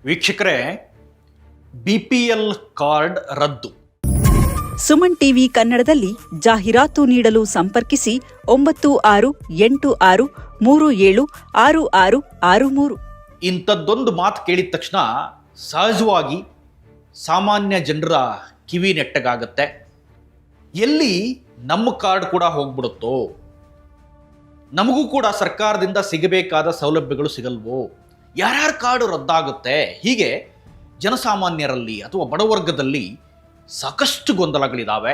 ವೀಕ್ಷಕರೇ, BPL card ರದ್ದು. Suman TV ಕನ್ನಡದಲ್ಲಿ ಜಾಹೀರಾತು ನೀಡಲು ಸಂಪರ್ಕಿಸಿ 9686376663. ಇಂಥದ್ದೊಂದು ಮಾತು ಕೇಳಿದ ತಕ್ಷಣ ಸಹಜವಾಗಿ ಸಾಮಾನ್ಯ ಜನರ ಕಿವಿ ನೆಟ್ಟಗಾಗತ್ತೆ. ಎಲ್ಲಿ ನಮ್ಮ ಕಾರ್ಡ್ ಕೂಡ ಹೋಗ್ಬಿಡುತ್ತೋ, ನಮಗೂ ಕೂಡ ಸರ್ಕಾರದಿಂದ ಸಿಗಬೇಕಾದ ಸೌಲಭ್ಯಗಳು ಸಿಗಲ್ವೋ, ಯಾರ್ಯಾರ ಕಾರ್ಡು ರದ್ದಾಗುತ್ತೆ, ಹೀಗೆ ಜನಸಾಮಾನ್ಯರಲ್ಲಿ ಅಥವಾ ಬಡವರ್ಗದಲ್ಲಿ ಸಾಕಷ್ಟು ಗೊಂದಲಗಳಿದ್ದಾವೆ.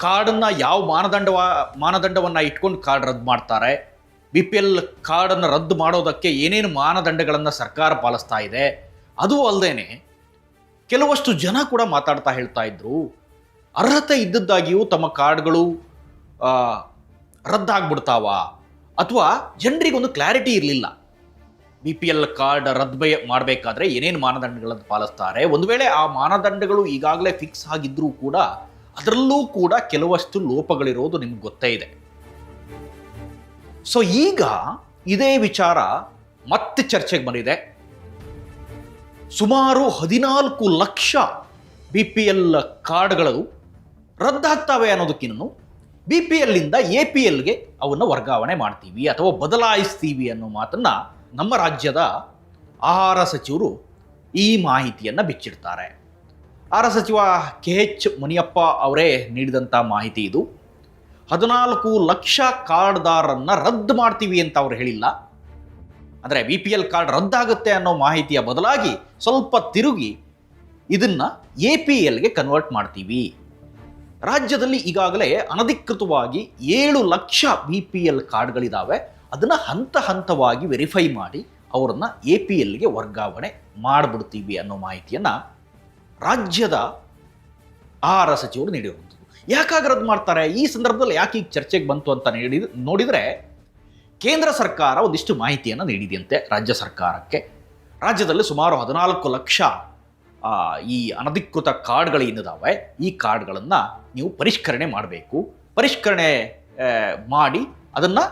ಕಾರ್ಡನ್ನು ಯಾವ ಮಾನದಂಡವನ್ನು ಇಟ್ಕೊಂಡು ಕಾರ್ಡ್ ರದ್ದು ಮಾಡ್ತಾರೆ, BPL ಕಾರ್ಡನ್ನು ರದ್ದು ಮಾಡೋದಕ್ಕೆ ಏನೇನು ಮಾನದಂಡಗಳನ್ನು ಸರ್ಕಾರ ಪಾಲಿಸ್ತಾ ಇದೆ, ಅದು ಅಲ್ಲದೆ ಕೆಲವಷ್ಟು ಜನ ಕೂಡ ಮಾತಾಡ್ತಾ ಹೇಳ್ತಾ ಇದ್ರು, ಅರ್ಹತೆ ಇದ್ದದ್ದಾಗಿಯೂ ತಮ್ಮ ಕಾರ್ಡ್ಗಳು ರದ್ದಾಗ್ಬಿಡ್ತಾವ, ಅಥವಾ ಜನರಿಗೊಂದು ಕ್ಲಾರಿಟಿ ಇರಲಿಲ್ಲ. BPL ಕಾರ್ಡ್ ರದ್ದು ಮಾಡಬೇಕಾದ್ರೆ ಏನೇನು ಮಾನದಂಡಗಳನ್ನು ಪಾಲಿಸ್ತಾರೆ, ಒಂದು ವೇಳೆ ಆ ಮಾನದಂಡಗಳು ಈಗಾಗಲೇ ಫಿಕ್ಸ್ ಆಗಿದ್ರೂ ಕೂಡ ಅದರಲ್ಲೂ ಕೂಡ ಕೆಲವಷ್ಟು ಲೋಪಗಳಿರೋದು ನಿಮ್ಗೆ ಗೊತ್ತೇ ಇದೆ. ಸೊ ಈಗ ಇದೇ ವಿಚಾರ ಮತ್ತೆ ಚರ್ಚೆಗೆ ಬಂದಿದೆ. ಸುಮಾರು 14 ಲಕ್ಷ BPL ಕಾರ್ಡ್ಗಳು ರದ್ದಾಗ್ತವೆ ಅನ್ನೋದಕ್ಕಿನ್ನು BPLನಿಂದ APLಗೆ ಅವನ್ನು ವರ್ಗಾವಣೆ ಮಾಡ್ತೀವಿ ಅಥವಾ ಬದಲಾಯಿಸ್ತೀವಿ ಅನ್ನೋ ಮಾತನ್ನು ನಮ್ಮ ರಾಜ್ಯದ ಆಹಾರ ಸಚಿವರು ಈ ಮಾಹಿತಿಯನ್ನು ಬಿಚ್ಚಿಡ್ತಾರೆ. ಆಹಾರ ಸಚಿವ KH ಮುನಿಯಪ್ಪ ಅವರೇ ನೀಡಿದಂಥ ಮಾಹಿತಿ ಇದು. 14 ಲಕ್ಷ ಕಾರ್ಡ್ದಾರರನ್ನು ರದ್ದು ಮಾಡ್ತೀವಿ ಅಂತ ಅವರು ಹೇಳಿಲ್ಲ. ಅಂದರೆ BPL ಕಾರ್ಡ್ ರದ್ದಾಗುತ್ತೆ ಅನ್ನೋ ಮಾಹಿತಿಯ ಬದಲಾಗಿ ಸ್ವಲ್ಪ ತಿರುಗಿ ಇದನ್ನು APLಗೆ ಕನ್ವರ್ಟ್ ಮಾಡ್ತೀವಿ. ರಾಜ್ಯದಲ್ಲಿ ಈಗಾಗಲೇ ಅನಧಿಕೃತವಾಗಿ 7 ಲಕ್ಷ BPL ಕಾರ್ಡ್ಗಳಿದ್ದಾವೆ. ಅದನ್ನು ಹಂತ ಹಂತವಾಗಿ ವೆರಿಫೈ ಮಾಡಿ ಅವರನ್ನು APLಗೆ ವರ್ಗಾವಣೆ ಮಾಡಿಬಿಡ್ತೀವಿ ಅನ್ನೋ ಮಾಹಿತಿಯನ್ನು ರಾಜ್ಯದ ಆಹಾರ ಸಚಿವರು ನೀಡಿರುವಂಥದ್ದು. ಯಾಕಾಗಿ ರದ್ದು ಮಾಡ್ತಾರೆ, ಈ ಸಂದರ್ಭದಲ್ಲಿ ಯಾಕೆ ಈಗ ಚರ್ಚೆಗೆ ಬಂತು ಅಂತ ನೋಡಿದರೆ, ಕೇಂದ್ರ ಸರ್ಕಾರ ಒಂದಿಷ್ಟು ಮಾಹಿತಿಯನ್ನು ನೀಡಿದೆಯಂತೆ ರಾಜ್ಯ ಸರ್ಕಾರಕ್ಕೆ. ರಾಜ್ಯದಲ್ಲಿ ಸುಮಾರು 14 ಲಕ್ಷ ಈ ಅನಧಿಕೃತ ಕಾರ್ಡ್ಗಳೇನಿದ್ದಾವೆ, ಈ ಕಾರ್ಡ್ಗಳನ್ನು ನೀವು ಪರಿಷ್ಕರಣೆ ಮಾಡಬೇಕು. ಪರಿಷ್ಕರಣೆ ಮಾಡಿ ಅದನ್ನು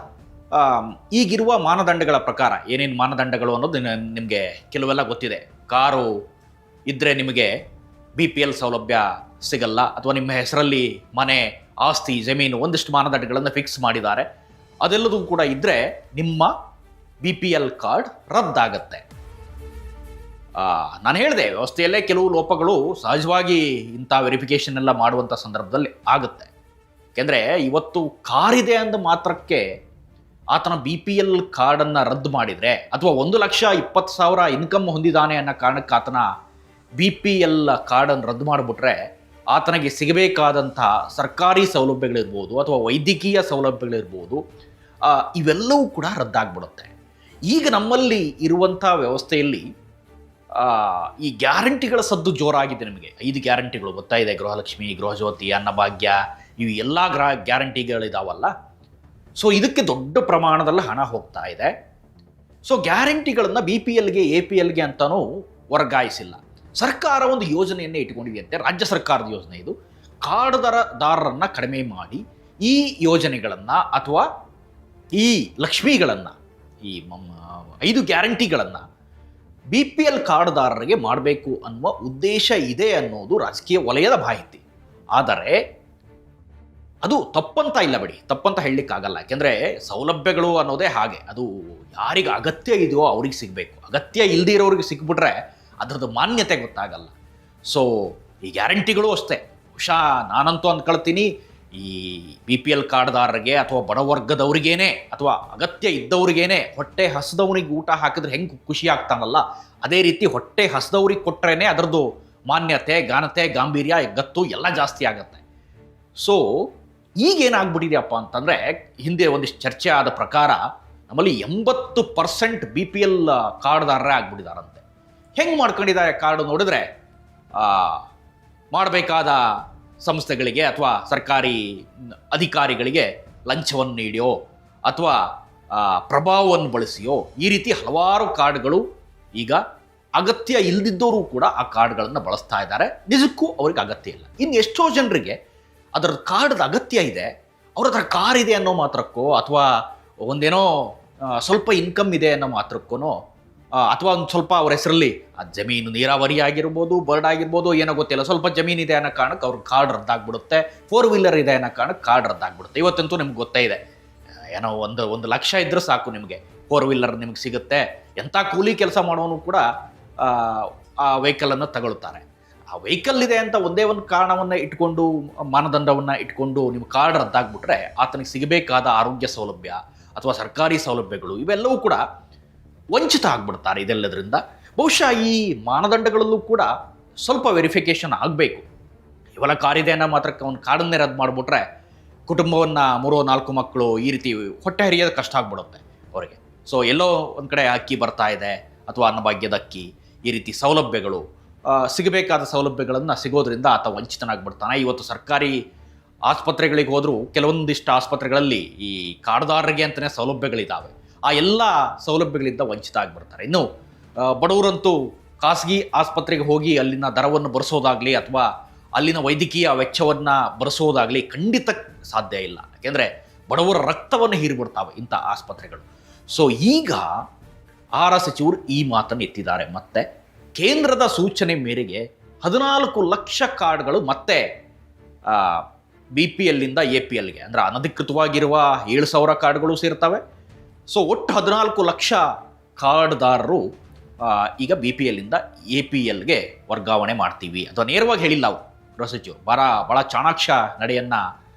ಈಗಿರುವ ಮಾನದಂಡಗಳ ಪ್ರಕಾರ, ಏನೇನು ಮಾನದಂಡಗಳು ಅನ್ನೋದು ನಿಮಗೆ ಕೆಲವೆಲ್ಲ ಗೊತ್ತಿದೆ. ಕಾರು ಇದ್ದರೆ ನಿಮಗೆ BPL ಸೌಲಭ್ಯ ಸಿಗಲ್ಲ, ಅಥವಾ ನಿಮ್ಮ ಹೆಸರಲ್ಲಿ ಮನೆ, ಆಸ್ತಿ, ಜಮೀನು, ಒಂದಿಷ್ಟು ಮಾನದಂಡಗಳನ್ನು ಫಿಕ್ಸ್ ಮಾಡಿದ್ದಾರೆ. ಅದೆಲ್ಲದೂ ಕೂಡ ಇದ್ದರೆ ನಿಮ್ಮ BPL ಕಾರ್ಡ್ ರದ್ದಾಗತ್ತೆ. ನಾನು ಹೇಳಿದೆ, ವ್ಯವಸ್ಥೆಯಲ್ಲೇ ಕೆಲವು ಲೋಪಗಳು ಸಹಜವಾಗಿ ಇಂಥ ವೆರಿಫಿಕೇಷನ್ ಎಲ್ಲ ಮಾಡುವಂಥ ಸಂದರ್ಭದಲ್ಲಿ ಆಗುತ್ತೆ. ಯಾಕೆಂದರೆ ಇವತ್ತು ಕಾರಿದೆ ಅಂದ ಮಾತ್ರಕ್ಕೆ ಆತನ BPL ಕಾರ್ಡನ್ನು ರದ್ದು ಮಾಡಿದರೆ, ಅಥವಾ 1,20,000 ಇನ್ಕಮ್ ಹೊಂದಿದ್ದಾನೆ ಅನ್ನೋ ಕಾರಣಕ್ಕೆ ಆತನ BPL ಕಾರ್ಡನ್ನು ರದ್ದು ಮಾಡಿಬಿಟ್ರೆ ಆತನಿಗೆ ಸಿಗಬೇಕಾದಂಥ ಸರ್ಕಾರಿ ಸೌಲಭ್ಯಗಳಿರ್ಬೋದು ಅಥವಾ ವೈದ್ಯಕೀಯ ಸೌಲಭ್ಯಗಳಿರ್ಬೋದು, ಇವೆಲ್ಲವೂ ಕೂಡ ರದ್ದಾಗ್ಬಿಡುತ್ತೆ. ಈಗ ನಮ್ಮಲ್ಲಿ ಇರುವಂಥ ವ್ಯವಸ್ಥೆಯಲ್ಲಿ ಈ ಗ್ಯಾರಂಟಿಗಳ ಸದ್ದು ಜೋರಾಗಿದೆ. ನಿಮಗೆ 5 ಗ್ಯಾರಂಟಿಗಳು ಗೊತ್ತಾ ಇದೆ, ಗೃಹಲಕ್ಷ್ಮಿ, ಗೃಹಜ್ಯೋತಿ, ಅನ್ನಭಾಗ್ಯ, ಇವು ಎಲ್ಲ ಗ್ಯಾರಂಟಿಗಳಿದಾವಲ್ಲ. ಸೊ ಇದಕ್ಕೆ ದೊಡ್ಡ ಪ್ರಮಾಣದಲ್ಲಿ ಹಣ ಹೋಗ್ತಾ ಇದೆ. ಸೊ ಗ್ಯಾರಂಟಿಗಳನ್ನು BPLಗೆ APLಗೆ ಅಂತಲೂ ವರ್ಗಾಯಿಸಿಲ್ಲ. ಸರ್ಕಾರ ಒಂದು ಯೋಜನೆಯನ್ನೇ ಇಟ್ಕೊಂಡಿದೆಯಂತೆ, ರಾಜ್ಯ ಸರ್ಕಾರದ ಯೋಜನೆ ಇದು. ಕಾರ್ಡ್ದಾರರನ್ನು ಕಡಿಮೆ ಮಾಡಿ ಈ ಯೋಜನೆಗಳನ್ನು ಅಥವಾ ಈ ಲಕ್ಷ್ಮಿಗಳನ್ನು, ಈ 5 ಗ್ಯಾರಂಟಿಗಳನ್ನು BPL ಕಾರ್ಡ್ದಾರರಿಗೆ ಮಾಡಬೇಕು ಅನ್ನುವ ಉದ್ದೇಶ ಇದೆ ಅನ್ನೋದು ರಾಜಕೀಯ ವಲಯದ ಮಾಹಿತಿ. ಆದರೆ ಅದು ತಪ್ಪಂತ ಇಲ್ಲ ಬಿಡಿ, ತಪ್ಪಂತ ಹೇಳಲಿಕ್ಕಾಗಲ್ಲ. ಯಾಕೆಂದರೆ ಸೌಲಭ್ಯಗಳು ಅನ್ನೋದೇ ಹಾಗೆ, ಅದು ಯಾರಿಗೆ ಅಗತ್ಯ ಇದೆಯೋ ಅವ್ರಿಗೆ ಸಿಗಬೇಕು. ಅಗತ್ಯ ಇಲ್ಲದೇ ಇರೋರಿಗೆ ಸಿಕ್ಬಿಟ್ರೆ ಅದರದ್ದು ಮಾನ್ಯತೆ ಗೊತ್ತಾಗಲ್ಲ. ಸೊ ಈ ಗ್ಯಾರಂಟಿಗಳು ಅಷ್ಟೇ. ಬಹುಶಃ ನಾನಂತೂ ಅಂದ್ಕೊಳ್ತೀನಿ, ಈ BPL ಕಾರ್ಡ್ದಾರರಿಗೆ ಅಥವಾ ಬಡವರ್ಗದವ್ರಿಗೇನೆ ಅಥವಾ ಅಗತ್ಯ ಇದ್ದವ್ರಿಗೇನೆ, ಹೊಟ್ಟೆ ಹಸಿದವನಿಗೆ ಊಟ ಹಾಕಿದ್ರೆ ಹೆಂಗೆ ಖುಷಿ ಆಗ್ತಾನಲ್ಲ, ಅದೇ ರೀತಿ ಹೊಟ್ಟೆ ಹಸಿದವ್ರಿಗೆ ಕೊಟ್ಟರೆ ಅದರದ್ದು ಮಾನ್ಯತೆ, ಘನತೆ, ಗಾಂಭೀರ್ಯ, ಗತ್ತು ಎಲ್ಲ ಜಾಸ್ತಿ ಆಗುತ್ತೆ. ಸೊ ಈಗೇನಾಗ್ಬಿಟ್ಟಿದೆಯಪ್ಪ ಅಂತಂದರೆ, ಹಿಂದೆ ಒಂದಿಷ್ಟು ಚರ್ಚೆ ಆದ ಪ್ರಕಾರ ನಮ್ಮಲ್ಲಿ 80% BPL ಕಾರ್ಡ್ದಾರರೇ ಆಗ್ಬಿಟ್ಟಿದಾರಂತೆ. ಹೆಂಗೆ ಮಾಡ್ಕೊಂಡಿದ್ದಾರೆ ಕಾರ್ಡು ನೋಡಿದ್ರೆ, ಮಾಡಬೇಕಾದ ಸಂಸ್ಥೆಗಳಿಗೆ ಅಥವಾ ಸರ್ಕಾರಿ ಅಧಿಕಾರಿಗಳಿಗೆ ಲಂಚವನ್ನು ನೀಡಿಯೋ ಅಥವಾ ಪ್ರಭಾವವನ್ನು ಬಳಸಿಯೋ, ಈ ರೀತಿ ಹಲವಾರು ಕಾರ್ಡ್ಗಳು ಈಗ ಅಗತ್ಯ ಇಲ್ಲದಿದ್ದವರು ಕೂಡ ಆ ಕಾರ್ಡ್ಗಳನ್ನು ಬಳಸ್ತಾ ಇದ್ದಾರೆ. ನಿಜಕ್ಕೂ ಅವ್ರಿಗೆ ಅಗತ್ಯ ಇಲ್ಲ. ಇನ್ನು ಎಷ್ಟೋ ಜನರಿಗೆ ಅದರ ಕಾರ್ಡ್ದ ಅಗತ್ಯ ಇದೆ, ಅವ್ರ ಹತ್ರ ಕಾರ್ ಇದೆ ಅನ್ನೋ ಮಾತ್ರಕ್ಕೋ ಅಥವಾ ಒಂದೇನೋ ಸ್ವಲ್ಪ ಇನ್ಕಮ್ ಇದೆ ಅನ್ನೋ ಮಾತ್ರಕ್ಕೂ ಅಥವಾ ಒಂದು ಸ್ವಲ್ಪ ಅವ್ರ ಹೆಸರಲ್ಲಿ ಜಮೀನು ನೀರಾವರಿ ಆಗಿರ್ಬೋದು, ಬರ್ಡ್ ಆಗಿರ್ಬೋದು, ಏನೋ ಗೊತ್ತಿಲ್ಲ, ಸ್ವಲ್ಪ ಜಮೀನಿದೆ ಅನ್ನೋ ಕಾರಣಕ್ಕೆ ಅವ್ರ ಕಾರ್ಡ್ ರದ್ದಾಗ್ಬಿಡುತ್ತೆ, 4 ವೀಲರ್ ಇದೆ ಅನ್ನೋ ಕಾರಣಕ್ಕೆ ಕಾರ್ಡ್ ರದ್ದಾಗ್ಬಿಡುತ್ತೆ. ಇವತ್ತಂತೂ ನಿಮ್ಗೆ ಗೊತ್ತೇ ಇದೆ, ಏನೋ ಒಂದು ಲಕ್ಷ ಇದ್ರೂ ಸಾಕು ನಿಮಗೆ 4 ವೀಲರ್ ನಿಮ್ಗೆ ಸಿಗುತ್ತೆ. ಎಂಥ ಕೂಲಿ ಕೆಲಸ ಮಾಡೋನು ಕೂಡ ಆ ವೆಹಿಕಲನ್ನು ತಗೊಳ್ತಾರೆ. ಆ ವೆಹಿಕಲ್ ಇದೆ ಅಂತ ಒಂದೇ ಒಂದು ಕಾರಣವನ್ನು ಇಟ್ಕೊಂಡು, ಮಾನದಂಡವನ್ನು ಇಟ್ಕೊಂಡು ನಿಮ್ಮ ಕಾರ್ಡ್ ರದ್ದಾಗ್ಬಿಟ್ರೆ ಆತನಿಗೆ ಸಿಗಬೇಕಾದ ಆರೋಗ್ಯ ಸೌಲಭ್ಯ ಅಥವಾ ಸರ್ಕಾರಿ ಸೌಲಭ್ಯಗಳು ಇವೆಲ್ಲವೂ ಕೂಡ ವಂಚಿತ ಆಗ್ಬಿಡ್ತಾರೆ. ಇದೆಲ್ಲದರಿಂದ ಬಹುಶಃ ಈ ಮಾನದಂಡಗಳಲ್ಲೂ ಕೂಡ ಸ್ವಲ್ಪ ವೆರಿಫಿಕೇಷನ್ ಆಗಬೇಕು. ಇವೆಲ್ಲ ಕಾರಿದೆ ಅನ್ನೋ ಮಾತ್ರಕ್ಕೆ ಅವ್ನು ಕಾರ್ಡನ್ನೇ ರದ್ದು ಮಾಡಿಬಿಟ್ರೆ ಕುಟುಂಬವನ್ನು 3-4 ಮಕ್ಕಳು ಈ ರೀತಿ ಹೊಟ್ಟೆ ಹರಿಯೋದು ಕಷ್ಟ ಆಗ್ಬಿಡುತ್ತೆ ಅವರಿಗೆ. ಸೊ ಎಲ್ಲೋ ಒಂದು ಕಡೆ ಅಕ್ಕಿ ಬರ್ತಾ ಇದೆ ಅಥವಾ ಅನ್ನಭಾಗ್ಯದ ಅಕ್ಕಿ, ಈ ರೀತಿ ಸೌಲಭ್ಯಗಳು ಸಿಗಬೇಕಾದ ಸೌಲಭ್ಯಗಳನ್ನು ಸಿಗೋದ್ರಿಂದ ಆತ ವಂಚಿತನಾಗ್ಬಿಡ್ತಾನೆ. ಇವತ್ತು ಸರ್ಕಾರಿ ಆಸ್ಪತ್ರೆಗಳಿಗೆ ಹೋದರೂ ಕೆಲವೊಂದಿಷ್ಟು ಆಸ್ಪತ್ರೆಗಳಲ್ಲಿ ಈ ಕಾರ್ಡ್ದಾರರಿಗೆ ಅಂತಲೇ ಸೌಲಭ್ಯಗಳಿದ್ದಾವೆ. ಆ ಎಲ್ಲ ಸೌಲಭ್ಯಗಳಿಂದ ವಂಚಿತ ಆಗಿಬಿಡ್ತಾರೆ. ಇನ್ನು ಬಡವರಂತೂ ಖಾಸಗಿ ಆಸ್ಪತ್ರೆಗೆ ಹೋಗಿ ಅಲ್ಲಿನ ದರವನ್ನು ಭರಿಸೋದಾಗಲಿ ಅಥವಾ ಅಲ್ಲಿನ ವೈದ್ಯಕೀಯ ವೆಚ್ಚವನ್ನು ಭರಿಸೋದಾಗಲಿ ಖಂಡಿತ ಸಾಧ್ಯ ಇಲ್ಲ. ಯಾಕೆಂದರೆ ಬಡವರ ರಕ್ತವನ್ನು ಹೀರಿಬಿಡ್ತಾವೆ ಇಂಥ ಆಸ್ಪತ್ರೆಗಳು. ಸೊ ಈಗ ಆಹಾರ ಸಚಿವರು ಈ ಮಾತನ್ನು ಎತ್ತಿದ್ದಾರೆ. ಮತ್ತೆ ಕೇಂದ್ರದ ಸೂಚನೆ ಮೇರೆಗೆ 14 ಲಕ್ಷ ಕಾರ್ಡ್ಗಳು ಮತ್ತೆ BPLನಿಂದ APLಗೆ, ಅಂದರೆ ಅನಧಿಕೃತವಾಗಿರುವ 7,000 ಕಾರ್ಡ್ಗಳು ಸೇರ್ತವೆ. ಸೊ ಒಟ್ಟು 14 ಲಕ್ಷ ಕಾರ್ಡ್ದಾರರು ಈಗ BPLನಿಂದ APLಗೆ ವರ್ಗಾವಣೆ ಮಾಡ್ತೀವಿ ಅಥವಾ ನೇರವಾಗಿ ಹೇಳಿಲ್ಲ ಅವರು. ಗೃಹ ಸಚಿವರು ಭಾಳ ಚಾಣಾಕ್ಷ ನಡೆಯನ್ನು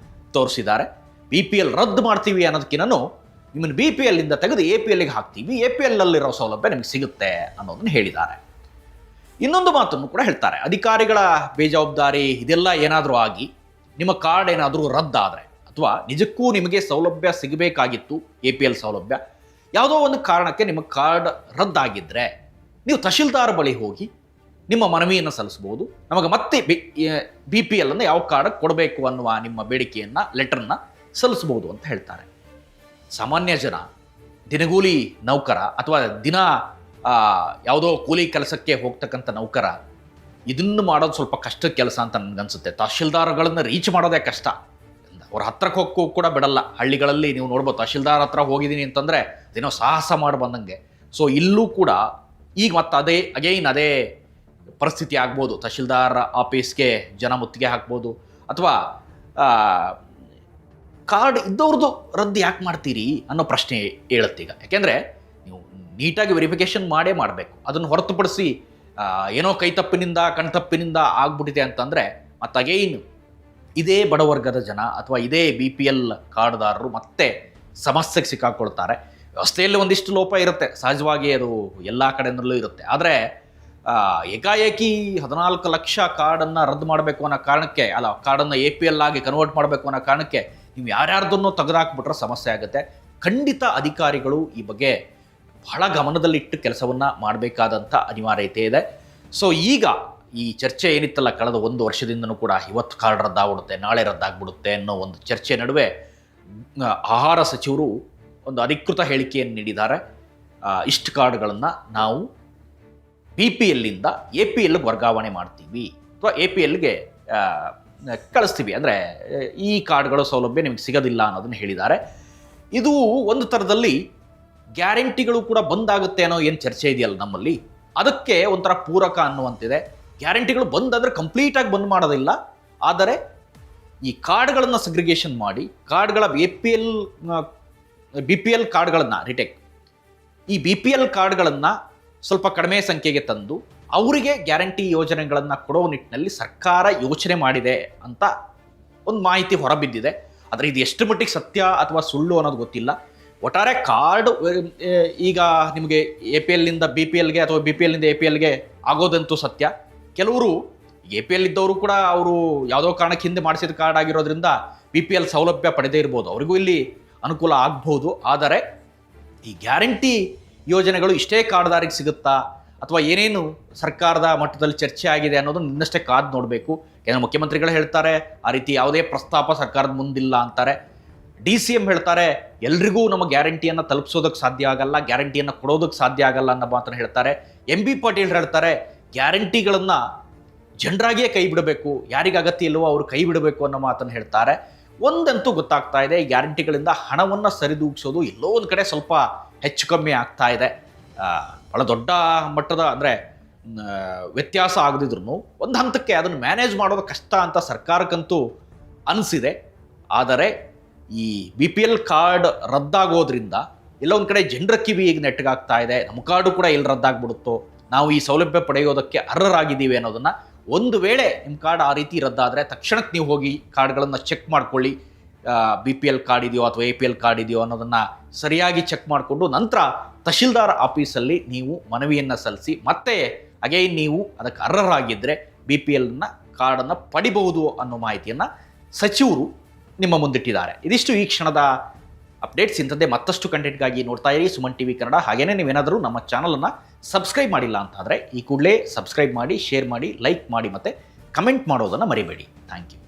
ತೋರಿಸಿದ್ದಾರೆ. BPL ರದ್ದು ಮಾಡ್ತೀವಿ ಅನ್ನೋದಕ್ಕಿಂತನೂ ನಿಮ್ಮನ್ನು BPLನಿಂದ ತೆಗೆದು APLಗೆ ಹಾಕ್ತೀವಿ, APLನಲ್ಲಿರೋ ಸೌಲಭ್ಯ ನಿಮಗೆ ಸಿಗುತ್ತೆ ಅನ್ನೋದನ್ನು ಹೇಳಿದ್ದಾರೆ. ಇನ್ನೊಂದು ಮಾತನ್ನು ಕೂಡ ಹೇಳ್ತಾರೆ, ಅಧಿಕಾರಿಗಳ ಬೇಜವಾಬ್ದಾರಿ ಇದೆಲ್ಲ ಏನಾದರೂ ಆಗಿ ನಿಮ್ಮ ಕಾರ್ಡ್ ಏನಾದರೂ ರದ್ದಾದರೆ ಅಥವಾ ನಿಜಕ್ಕೂ ನಿಮಗೆ ಸೌಲಭ್ಯ ಸಿಗಬೇಕಾಗಿತ್ತು, APL ಸೌಲಭ್ಯ, ಯಾವುದೋ ಒಂದು ಕಾರಣಕ್ಕೆ ನಿಮ್ಮ ಕಾರ್ಡ್ ರದ್ದಾಗಿದ್ದರೆ ನೀವು ತಹಶೀಲ್ದಾರ್ ಬಳಿ ಹೋಗಿ ನಿಮ್ಮ ಮನವಿಯನ್ನು ಸಲ್ಲಿಸ್ಬೋದು. ನಮಗೆ ಮತ್ತೆ BPL ಅನ್ನು ಯಾವ ಕಾರ್ಡ್ ಕೊಡಬೇಕು ಅನ್ನುವ ನಿಮ್ಮ ಬೇಡಿಕೆಯನ್ನು, ಲೆಟರ್ನ ಸಲ್ಲಿಸ್ಬೋದು ಅಂತ ಹೇಳ್ತಾರೆ. ಸಾಮಾನ್ಯ ಜನ, ದಿನಗೂಲಿ ನೌಕರ ಅಥವಾ ದಿನ ಯಾವುದೋ ಕೂಲಿ ಕೆಲಸಕ್ಕೆ ಹೋಗ್ತಕ್ಕಂಥ ನೌಕರ ಇದನ್ನು ಮಾಡೋದು ಸ್ವಲ್ಪ ಕಷ್ಟದ ಕೆಲಸ ಅಂತ ನನಗನ್ಸುತ್ತೆ. ತಹಶೀಲ್ದಾರ್ಗಳನ್ನು ರೀಚ್ ಮಾಡೋದೇ ಕಷ್ಟ. ಅವ್ರ ಹತ್ರಕ್ಕೆ ಹೋಗಕ್ಕೂ ಕೂಡ ಬಿಡಲ್ಲ. ಹಳ್ಳಿಗಳಲ್ಲಿ ನೀವು ನೋಡ್ಬೋದು, ತಹಶೀಲ್ದಾರ್ ಹತ್ರ ಹೋಗಿದ್ದೀನಿ ಅಂತಂದರೆ ಅದೇನೋ ಸಾಹಸ ಮಾಡಿ ಬಂದಂಗೆ. ಸೊ ಇಲ್ಲೂ ಕೂಡ ಈಗ ಮತ್ತೆ ಅದೇ ಪರಿಸ್ಥಿತಿ ಆಗ್ಬೋದು. ತಹಶೀಲ್ದಾರ್ ಆಫೀಸ್ಗೆ ಜನ ಮುತ್ತಿಗೆ ಹಾಕ್ಬೋದು ಅಥವಾ ಕಾರ್ಡ್ ಇದ್ದವ್ರದ್ದು ರದ್ದು ಯಾಕೆ ಮಾಡ್ತೀರಿ ಅನ್ನೋ ಪ್ರಶ್ನೆ ಹೇಳುತ್ತೆ ಈಗ. ಯಾಕೆಂದರೆ ನೀವು ನೀಟಾಗಿ ವೆರಿಫಿಕೇಷನ್ ಮಾಡಬೇಕು. ಅದನ್ನು ಹೊರತುಪಡಿಸಿ ಏನೋ ಕೈತಪ್ಪಿನಿಂದ ಕಣ್ತಪ್ಪಿನಿಂದ ಆಗ್ಬಿಟ್ಟಿದೆ ಅಂತಂದರೆ ಮತ್ತು ಅಗೈನ್ ಇದೇ ಬಡವರ್ಗದ ಜನ ಅಥವಾ ಇದೇ BPL ಕಾರ್ಡ್ದಾರರು ಮತ್ತೆ ಸಮಸ್ಯೆಗೆ ಸಿಕ್ಕಾಕೊಳ್ತಾರೆ. ವ್ಯವಸ್ಥೆಯಲ್ಲಿ ಒಂದಿಷ್ಟು ಲೋಪ ಇರುತ್ತೆ, ಸಹಜವಾಗಿ ಅದು ಎಲ್ಲ ಕಡೆಯಿಂದಲೂ ಇರುತ್ತೆ. ಆದರೆ ಏಕಾಏಕಿ 14 ಲಕ್ಷ ಕಾರ್ಡನ್ನು ರದ್ದು ಮಾಡಬೇಕು ಅನ್ನೋ ಕಾರಣಕ್ಕೆ, ಅಲ್ಲ ಕಾರ್ಡನ್ನು APL ಆಗಿ ಕನ್ವರ್ಟ್ ಮಾಡಬೇಕು ಅನ್ನೋ ಕಾರಣಕ್ಕೆ ನೀವು ಯಾರ್ಯಾರ್ದನ್ನೋ ತೆಗೆದಾಕ್ಬಿಟ್ರೆ ಸಮಸ್ಯೆ ಆಗುತ್ತೆ. ಖಂಡಿತ ಅಧಿಕಾರಿಗಳು ಈ ಬಗ್ಗೆ ಬಹಳ ಗಮನದಲ್ಲಿಟ್ಟು ಕೆಲಸವನ್ನು ಮಾಡಬೇಕಾದಂಥ ಅನಿವಾರ್ಯತೆ ಇದೆ. ಸೊ ಈಗ ಈ ಚರ್ಚೆ ಏನಿತ್ತಲ್ಲ ಕಳೆದ 1 ವರ್ಷದಿಂದನೂ ಕೂಡ, ಇವತ್ತು ಕಾರ್ಡ್ ರದ್ದಾಗ್ಬಿಡುತ್ತೆ, ನಾಳೆ ರದ್ದಾಗ್ಬಿಡುತ್ತೆ ಅನ್ನೋ ಒಂದು ಚರ್ಚೆ ನಡುವೆ ಆಹಾರ ಸಚಿವರು ಒಂದು ಅಧಿಕೃತ ಹೇಳಿಕೆಯನ್ನು ನೀಡಿದ್ದಾರೆ. ಇಷ್ಟು ಕಾರ್ಡ್ಗಳನ್ನು ನಾವು BPLನಿಂದ APLಗೆ ವರ್ಗಾವಣೆ ಮಾಡ್ತೀವಿ ಅಥವಾ APLಗೆ ಕಳಿಸ್ತೀವಿ, ಅಂದರೆ ಈ ಕಾರ್ಡ್ಗಳ ಸೌಲಭ್ಯ ನಿಮಗೆ ಸಿಗೋದಿಲ್ಲ ಅನ್ನೋದನ್ನು ಹೇಳಿದ್ದಾರೆ. ಇದು ಒಂದು ಥರದಲ್ಲಿ ಗ್ಯಾರಂಟಿಗಳು ಕೂಡ ಬಂದಾಗುತ್ತೆ ಅನ್ನೋ ಏನು ಚರ್ಚೆ ಇದೆಯಲ್ಲ ನಮ್ಮಲ್ಲಿ, ಅದಕ್ಕೆ ಒಂಥರ ಪೂರಕ ಅನ್ನುವಂತಿದೆ. ಗ್ಯಾರಂಟಿಗಳು ಬಂದಾದರೆ ಕಂಪ್ಲೀಟಾಗಿ ಬಂದ್ ಮಾಡೋದಿಲ್ಲ, ಆದರೆ ಈ ಕಾರ್ಡ್ಗಳನ್ನು ಸಗ್ರಿಗೇಷನ್ ಮಾಡಿ ಕಾರ್ಡ್ಗಳ BPL ಕಾರ್ಡ್ಗಳನ್ನು ರಿಟೇಕ್, ಈ BPL ಕಾರ್ಡ್ಗಳನ್ನು ಸ್ವಲ್ಪ ಕಡಿಮೆ ಸಂಖ್ಯೆಗೆ ತಂದು ಅವರಿಗೆ ಗ್ಯಾರಂಟಿ ಯೋಜನೆಗಳನ್ನು ಕೊಡೋ ನಿಟ್ಟಿನಲ್ಲಿ ಸರ್ಕಾರ ಯೋಚನೆ ಮಾಡಿದೆ ಅಂತ ಒಂದು ಮಾಹಿತಿ ಹೊರಬಿದ್ದಿದೆ. ಆದರೆ ಇದು ಎಷ್ಟು ಮಟ್ಟಿಗೆ ಸತ್ಯ ಅಥವಾ ಸುಳ್ಳು ಅನ್ನೋದು ಗೊತ್ತಿಲ್ಲ. ಒಟ್ಟಾರೆ ಕಾರ್ಡ್ ಈಗ ನಿಮಗೆ APLನಿಂದ BPLಗೆ ಅಥವಾ BPLನಿಂದ APLಗೆ ಆಗೋದಂತೂ ಸತ್ಯ. ಕೆಲವರು APL ಇದ್ದವರು ಕೂಡ ಅವರು ಯಾವುದೋ ಕಾರಣಕ್ಕೆ ಹಿಂದೆ ಮಾಡಿಸಿದ ಕಾರ್ಡ್ ಆಗಿರೋದ್ರಿಂದ BPL ಸೌಲಭ್ಯ ಪಡೆದೇ ಇರ್ಬೋದು, ಅವರಿಗೂ ಇಲ್ಲಿ ಅನುಕೂಲ ಆಗ್ಬೋದು. ಆದರೆ ಈ ಗ್ಯಾರಂಟಿ ಯೋಜನೆಗಳು ಇಷ್ಟೇ ಕಾರ್ಡ್ದಾರಿಗೆ ಸಿಗುತ್ತಾ ಅಥವಾ ಏನೇನು ಸರ್ಕಾರದ ಮಟ್ಟದಲ್ಲಿ ಚರ್ಚೆ ಆಗಿದೆ ಅನ್ನೋದು ಇನ್ನಷ್ಟೇ ಕಾದು ನೋಡಬೇಕು. ಯಾಕಂದರೆ ಮುಖ್ಯಮಂತ್ರಿಗಳು ಹೇಳ್ತಾರೆ ಆ ರೀತಿ ಯಾವುದೇ ಪ್ರಸ್ತಾಪ ಸರ್ಕಾರದ ಮುಂದಿಲ್ಲ ಅಂತಾರೆ. DCM ಹೇಳ್ತಾರೆ ಎಲ್ರಿಗೂ ನಮ್ಮ ಗ್ಯಾರಂಟಿಯನ್ನು ತಲುಪಿಸೋದಕ್ಕೆ ಸಾಧ್ಯ ಆಗಲ್ಲ, ಗ್ಯಾರಂಟಿಯನ್ನು ಕೊಡೋದಕ್ಕೆ ಸಾಧ್ಯ ಆಗಲ್ಲ ಅನ್ನೋ ಮಾತನ್ನು ಹೇಳ್ತಾರೆ. MB ಪಾಟೀಲ್ ಹೇಳ್ತಾರೆ ಗ್ಯಾರಂಟಿಗಳನ್ನು ಜನರಾಗಿಯೇ ಕೈ ಬಿಡಬೇಕು, ಯಾರಿಗೆ ಅಗತ್ಯ ಇಲ್ಲವೋ ಅವರು ಕೈ ಬಿಡಬೇಕು ಅನ್ನೋ ಮಾತನ್ನು ಹೇಳ್ತಾರೆ. ಒಂದಂತೂ ಗೊತ್ತಾಗ್ತಾ ಇದೆ, ಈ ಗ್ಯಾರಂಟಿಗಳಿಂದ ಹಣವನ್ನು ಸರಿದೂಗಿಸೋದು ಎಲ್ಲೋ ಒಂದು ಕಡೆ ಸ್ವಲ್ಪ ಹೆಚ್ಚು ಕಮ್ಮಿ ಆಗ್ತಾ ಇದೆ. ಭಾಳ ದೊಡ್ಡ ಮಟ್ಟದ ಅಂದರೆ ವ್ಯತ್ಯಾಸ ಆಗದಿದ್ರು ಒಂದು ಹಂತಕ್ಕೆ ಅದನ್ನು ಮ್ಯಾನೇಜ್ ಮಾಡೋದು ಕಷ್ಟ ಅಂತ ಸರ್ಕಾರಕ್ಕಂತೂ ಅನಿಸಿದೆ. ಆದರೆ ಈ BPL ಕಾರ್ಡ್ ರದ್ದಾಗೋದ್ರಿಂದ ಎಲ್ಲ ಒಂದು ಕಡೆ ಜನರ ಕಿವಿ ಈಗ ನೆಟ್ಟಗಾಗ್ತಾ ಇದೆ. ನಮ್ಮ ಕಾರ್ಡು ಕೂಡ ಎಲ್ಲಿ ರದ್ದಾಗ್ಬಿಡುತ್ತೋ, ನಾವು ಈ ಸೌಲಭ್ಯ ಪಡೆಯೋದಕ್ಕೆ ಅರ್ಹರಾಗಿದ್ದೀವಿ ಅನ್ನೋದನ್ನು, ಒಂದು ವೇಳೆ ನಿಮ್ಮ ಕಾರ್ಡ್ ಆ ರೀತಿ ರದ್ದಾದರೆ ತಕ್ಷಣಕ್ಕೆ ನೀವು ಹೋಗಿ ಕಾರ್ಡ್ಗಳನ್ನು ಚೆಕ್ ಮಾಡ್ಕೊಳ್ಳಿ. BPL ಕಾರ್ಡ್ ಇದೆಯೋ ಅಥವಾ APL ಕಾರ್ಡ್ ಇದೆಯೋ ಅನ್ನೋದನ್ನು ಸರಿಯಾಗಿ ಚೆಕ್ ಮಾಡಿಕೊಂಡು ನಂತರ ತಹಶೀಲ್ದಾರ್ ಆಫೀಸಲ್ಲಿ ನೀವು ಮನವಿಯನ್ನು ಸಲ್ಲಿಸಿ ಮತ್ತೆ ಅಗೈನ್ ನೀವು ಅದಕ್ಕೆ ಅರ್ಹರಾಗಿದ್ದರೆ BPLನ ಕಾರ್ಡನ್ನು ಪಡಿಬಹುದು ಅನ್ನೋ ಮಾಹಿತಿಯನ್ನು ಸಚಿವರು ನಿಮ್ಮ ಮುಂದಿಟ್ಟಿದ್ದಾರೆ. ಇದಿಷ್ಟು ಈ ಕ್ಷಣದ ಅಪ್ಡೇಟ್ಸ್. ಇಂಥದ್ದೇ ಮತ್ತಷ್ಟು ಕಂಟೆಂಟ್ಗಾಗಿ ನೋಡ್ತಾ ಇರಿ ಸುಮನ್ TV ಕನ್ನಡ. ಹಾಗೆಯೇ ನೀವೇನಾದರೂ ನಮ್ಮ ಚಾನಲನ್ನು ಸಬ್ಸ್ಕ್ರೈಬ್ ಮಾಡಿಲ್ಲ ಅಂತಾದರೆ ಈ ಕೂಡಲೇ ಸಬ್ಸ್ಕ್ರೈಬ್ ಮಾಡಿ, ಶೇರ್ ಮಾಡಿ, ಲೈಕ್ ಮಾಡಿ ಮತ್ತು ಕಮೆಂಟ್ ಮಾಡೋದನ್ನು ಮರಿಬೇಡಿ. Thank you.